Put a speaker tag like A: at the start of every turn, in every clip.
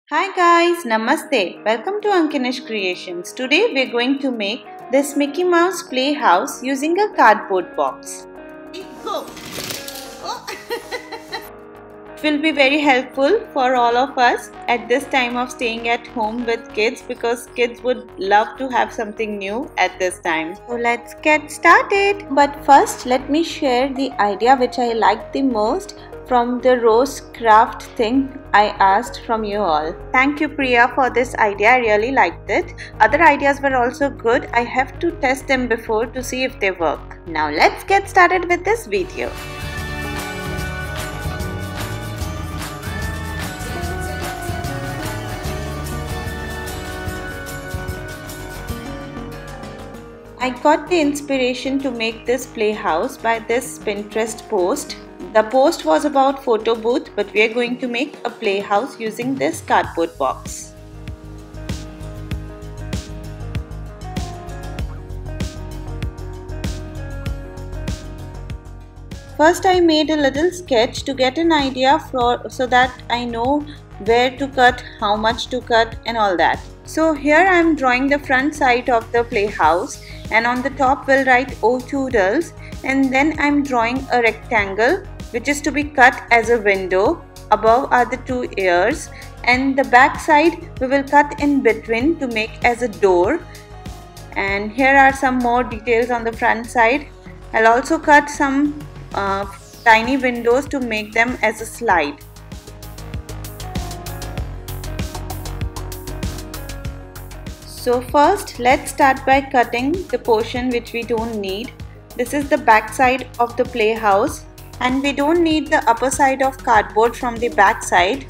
A: Hi guys, Namaste. Welcome to Ankinish Creations. Today we're going to make this Mickey Mouse playhouse using a cardboard box. Go! Oh. It will be very helpful for all of us at this time of staying at home with kids because kids would love to have something new at this time. So let's get started. But first let me share the idea which I liked the most from the rose craft thing I asked from you all. Thank you Priya for this idea, I really liked it. Other ideas were also good. I have to test them before to see if they work. Now let's get started with this video. I got the inspiration to make this playhouse by this Pinterest post. The post was about photo booth, but we are going to make a playhouse using this cardboard box. First I made a little sketch to get an idea so that I know where to cut, how much to cut and all that. So here I am drawing the front side of the playhouse, and on the top we'll write "Oh Toodles," and then I'm drawing a rectangle which is to be cut as a window. Above are the two ears, and the back side we will cut in between to make as a door. And here are some more details on the front side. I'll also cut some tiny windows to make them as a slide. So first let's start by cutting the portion which we don't need. This is the back side of the playhouse, and we don't need the upper side of cardboard from the back side.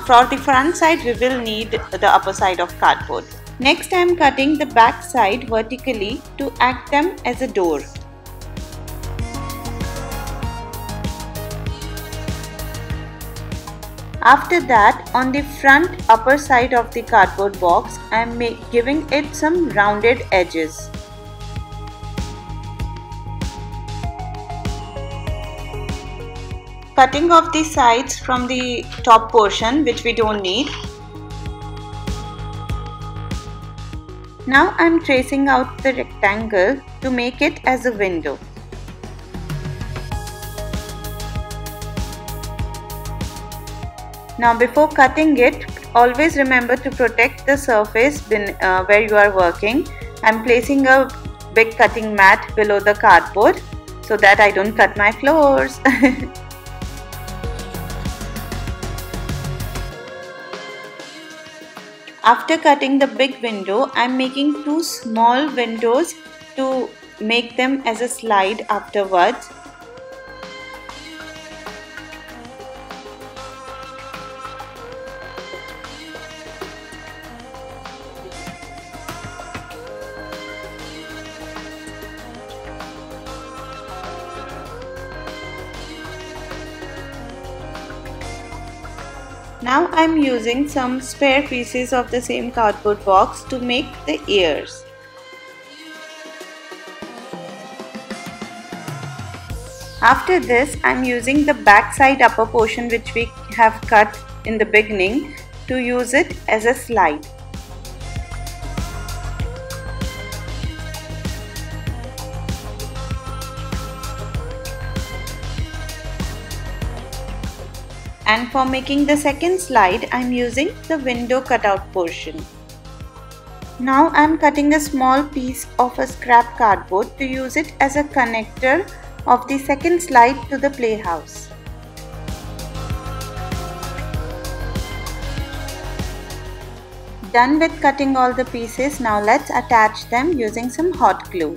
A: For the front side we will need the upper side of cardboard. Next I am cutting the back side vertically to act them as a door. After that, on the front upper side of the cardboard box, I am giving it some rounded edges. Cutting off the sides from the top portion which we don't need. Now I am tracing out the rectangle to make it as a window. Now before cutting it, always remember to protect the surface where you are working. I am placing a big cutting mat below the cardboard so that I don't cut my floors. After cutting the big window, I am making two small windows to make them as a slide afterwards. Now I am using some spare pieces of the same cardboard box to make the ears. After this, I am using the back side upper portion which we have cut in the beginning to use it as a slide. And for making the second slide, I am using the window cutout portion. Now I am cutting a small piece of a scrap cardboard to use it as a connector of the second slide to the playhouse. Done with cutting all the pieces, now let's attach them using some hot glue.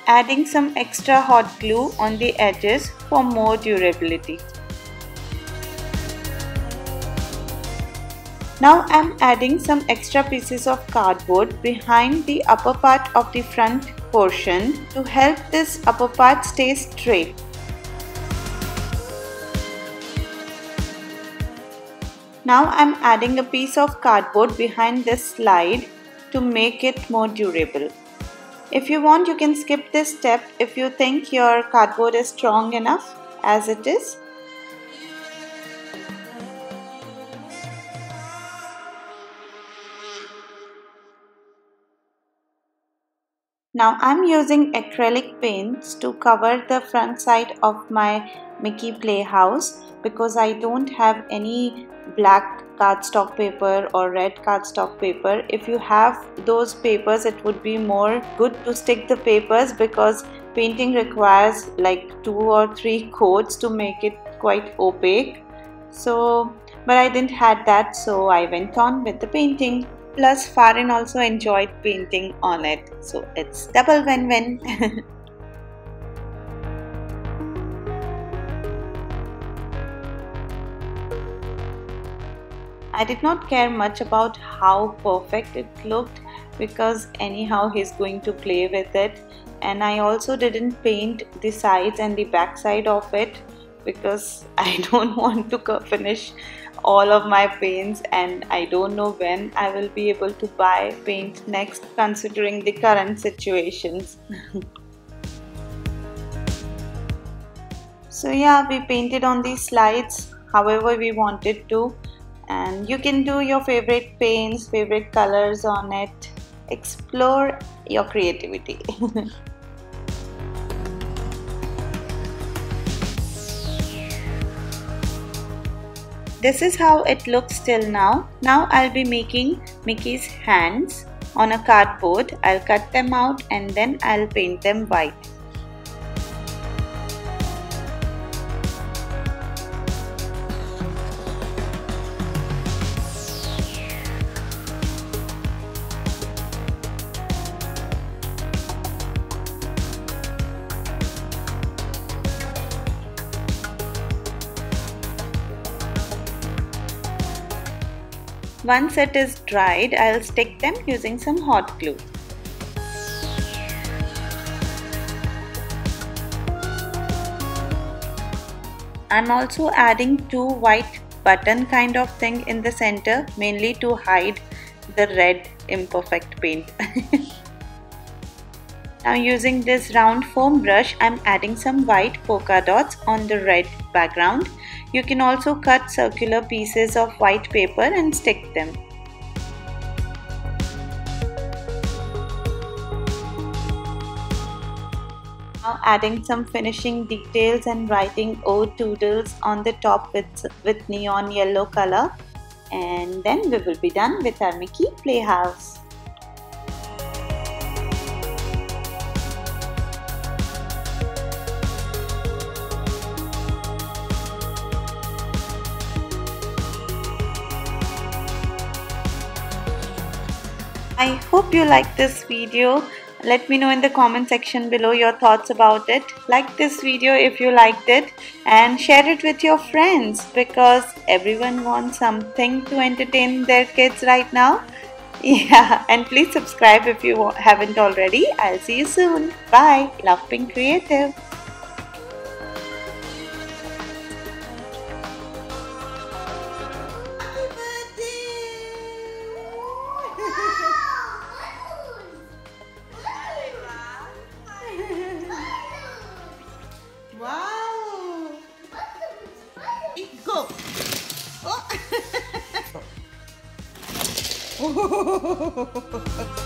A: adding some extra hot glue on the edges for more durability. Now I'm adding some extra pieces of cardboard behind the upper part of the front portion to help this upper part stay straight. Now I'm adding a piece of cardboard behind this slide to make it more durable. If you want, you can skip this step if you think your cardboard is strong enough as it is. Now I'm using acrylic paints to cover the front side of my Mickey Playhouse because I don't have any black cardstock paper or red cardstock paper. If you have those papers, it would be more good to stick the papers because painting requires like 2 or 3 coats to make it quite opaque. But I didn't have that, so I went on with the painting. Plus Farin also enjoyed painting on it, so it's double win-win. I did not care much about how perfect it looked because anyhow he's going to play with it, and I also didn't paint the sides and the back side of it because I don't want to finish all of my paints, and I don't know when I will be able to buy paint next considering the current situations. So yeah, we painted on these slides however we wanted to, and you can do your favorite paints, favorite colors on it. Explore your creativity. This is how it looks till now. Now I'll be making Mickey's hands on a cardboard. I'll cut them out and then I'll paint them white. Once it is dried, I'll stick them using some hot glue. I'm also adding 2 white button kind of thing in the center, mainly to hide the red imperfect paint. Now using this round foam brush, I'm adding some white polka dots on the red background. You can also cut circular pieces of white paper and stick them. Now adding some finishing details and writing "Oh Toodles" on the top with neon yellow color. And then we will be done with our Mickey Playhouse. I hope you liked this video. Let me know in the comment section below your thoughts about it. Like this video if you liked it and share it with your friends because everyone wants something to entertain their kids right now. Yeah, and please subscribe if you haven't already. I'll see you soon. Bye. Love being creative. Wow! Go! Oh.